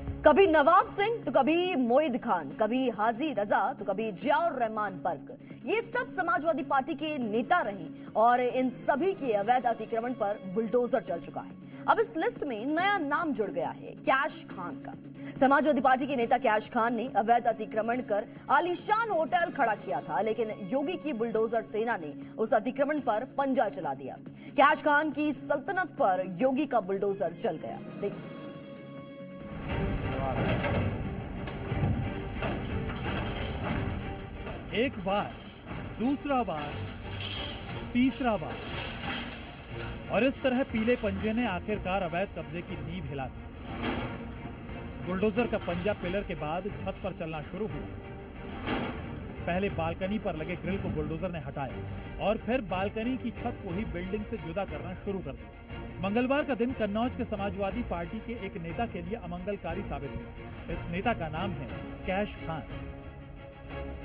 कभी नवाब सिंह तो कभी मोइद खान, कभी हाजी रजा तो कभी जियाउर रहमान बर्क, ये सब समाजवादी पार्टी के नेता रहे और इन सभी के अवैध अतिक्रमण पर बुलडोजर चल चुका है। अब इस लिस्ट में नया नाम जुड़ गया है, कैश खान का। समाजवादी पार्टी के नेता कैश खान ने अवैध अतिक्रमण कर आलीशान होटल खड़ा किया था, लेकिन योगी की बुलडोजर सेना ने उस अतिक्रमण पर पंजा चला दिया। कैश खान की सल्तनत पर योगी का बुलडोजर चल गया। देखिए, एक बार, दूसरा बार, तीसरा बार, और इस तरह पीले पंजे ने आखिरकार अवैध कब्जे की नींव हिला दी। बुलडोजर का पंजा पिलर के बाद छत पर चलना शुरू हुआ। पहले बालकनी पर लगे ग्रिल को बुलडोजर ने हटाया और फिर बालकनी की छत को ही बिल्डिंग से जुदा करना शुरू कर दिया। मंगलवार का दिन कन्नौज के समाजवादी पार्टी के एक नेता के लिए अमंगलकारी साबित हुआ। इस नेता का नाम है कैश खान।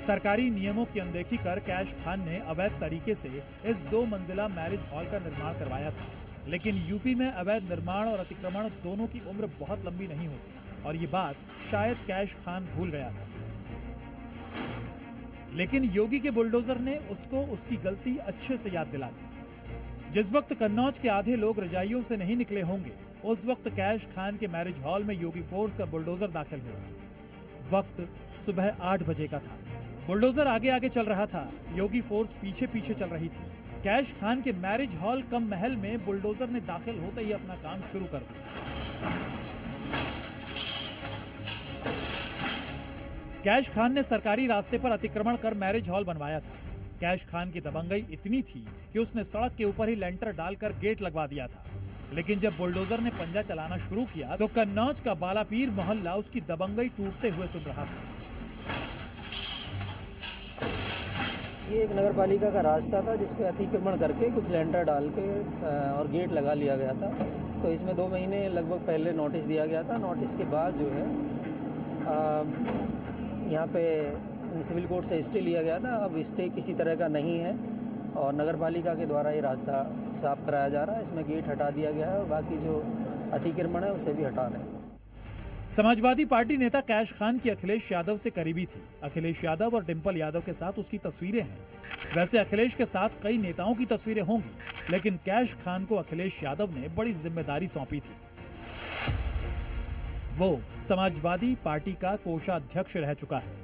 सरकारी नियमों की अनदेखी कर कैश खान ने अवैध तरीके से इस 2 मंजिला मैरिज हॉल का निर्माण करवाया था। लेकिन यूपी में अवैध निर्माण और अतिक्रमण दोनों की उम्र बहुत लंबी नहीं होती और ये बात शायद कैश खान भूल गया था। लेकिन योगी के बुलडोजर ने उसको उसकी गलती अच्छे से याद दिला दी। जिस वक्त कन्नौज के आधे लोग रजाइयों से नहीं निकले होंगे, उस वक्त कैश खान के मैरिज हॉल में योगी फोर्स का बुलडोजर दाखिल हुआ। वक्त सुबह 8 बजे का था। बुलडोजर आगे आगे चल रहा था, योगी फोर्स पीछे पीछे चल रही थी। कैश खान के मैरिज हॉल कम महल में बुलडोजर ने दाखिल होते ही अपना काम शुरू कर दिया। कैश खान ने सरकारी रास्ते पर अतिक्रमण कर मैरिज हॉल बनवाया था। कैश खान की दबंगई इतनी थी कि उसने सड़क के ऊपर ही लेंटर डालकर गेट लगवा दिया था। लेकिन जब बुलडोजर ने पंजा चलाना शुरू किया तो कन्नौज का बालापीर मोहल्ला उसकी दबंगई टूटते हुए सुन रहा था। ये एक नगर पालिका का रास्ता था जिसपे अतिक्रमण करके कुछ लेंटर डाल के और गेट लगा लिया गया था। तो इसमें 2 महीने लगभग पहले नोटिस दिया गया था। नोटिस के बाद जो है यहाँ पे सिविल कोर्ट से स्टे लिया गया था। अब स्टे किसी तरह का नहीं है और नगर पालिका के द्वारा ये रास्ता साफ कराया जा रहा है। इसमें गेट हटा दिया गया है और बाकी जो अतिक्रमण है उसे भी हटा रहे हैं। समाजवादी पार्टी नेता कैश खान की अखिलेश यादव से करीबी थी। अखिलेश यादव और डिंपल यादव के साथ उसकी तस्वीरें हैं। वैसे अखिलेश के साथ कई नेताओं की तस्वीरें होंगी, लेकिन कैश खान को अखिलेश यादव ने बड़ी जिम्मेदारी सौंपी थी। वो समाजवादी पार्टी का कोषाध्यक्ष रह चुका है।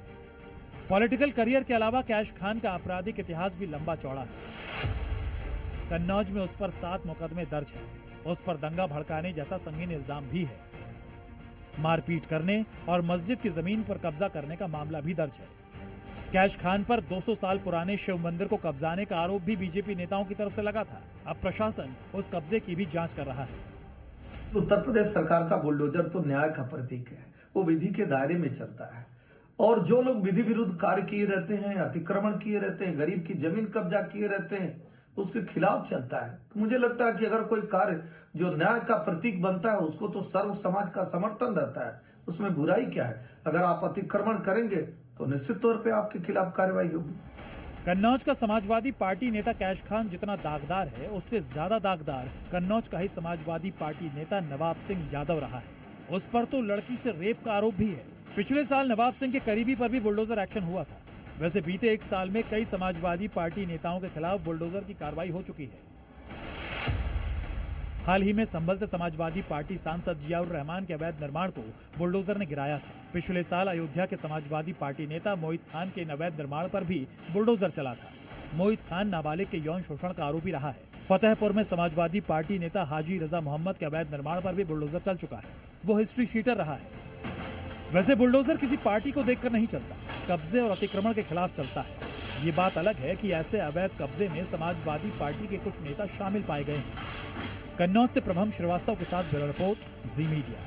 पॉलिटिकल करियर के अलावा कैश खान का आपराधिक इतिहास भी लंबा चौड़ा है। कन्नौज में उस पर 7 मुकदमे दर्ज है। उस पर दंगा भड़काने जैसा संगीन इल्जाम भी है। मारपीट करने और मस्जिद की जमीन पर कब्जा करने का मामला भी दर्ज है। कैश खान पर 200 साल पुराने शिव मंदिर को कब्जाने का आरोप भी बीजेपी नेताओं की तरफ से लगा था। अब प्रशासन उस कब्जे की भी जांच कर रहा है। उत्तर प्रदेश सरकार का बुलडोजर तो न्याय का प्रतीक है। वो विधि के दायरे में चलता है और जो लोग विधि विरुद्ध कार्य किए रहते हैं, अतिक्रमण किए रहते हैं, गरीब की जमीन कब्जा किए रहते हैं, उसके खिलाफ चलता है। तो मुझे लगता है कि अगर कोई कार्य जो न्याय का प्रतीक बनता है उसको तो सर्व समाज का समर्थन रहता है, उसमें बुराई क्या है। अगर आप अतिक्रमण करेंगे तो निश्चित तौर पे आपके खिलाफ कार्रवाई होगी। कन्नौज का समाजवादी पार्टी नेता कैश खान जितना दागदार है, उससे ज्यादा दागदार कन्नौज का ही समाजवादी पार्टी नेता नवाब सिंह यादव रहा है। उस पर तो लड़की से रेप का आरोप भी है। पिछले साल नवाब सिंह के करीबी पर भी बुलडोजर एक्शन हुआ था। वैसे बीते 1 साल में कई समाजवादी पार्टी नेताओं के खिलाफ बुलडोजर की कार्रवाई हो चुकी है। हाल ही में संभल से समाजवादी पार्टी सांसद जियाउर रहमान के अवैध निर्माण को बुलडोजर ने गिराया था। पिछले साल अयोध्या के समाजवादी पार्टी नेता मोहित खान के अवैध निर्माण पर भी बुलडोजर चला था। मोहित खान नाबालिग के यौन शोषण का आरोपी रहा है। फतेहपुर में समाजवादी पार्टी नेता हाजी रजा मोहम्मद के अवैध निर्माण पर भी बुलडोजर चल चुका है। वो हिस्ट्री शीटर रहा है। वैसे बुलडोजर किसी पार्टी को देखकर नहीं चलता, कब्जे और अतिक्रमण के खिलाफ चलता है। ये बात अलग है कि ऐसे अवैध कब्जे में समाजवादी पार्टी के कुछ नेता शामिल पाए गए हैं। कन्नौज से प्रभम श्रीवास्तव के साथ ब्यूरो रिपोर्ट, जी मीडिया।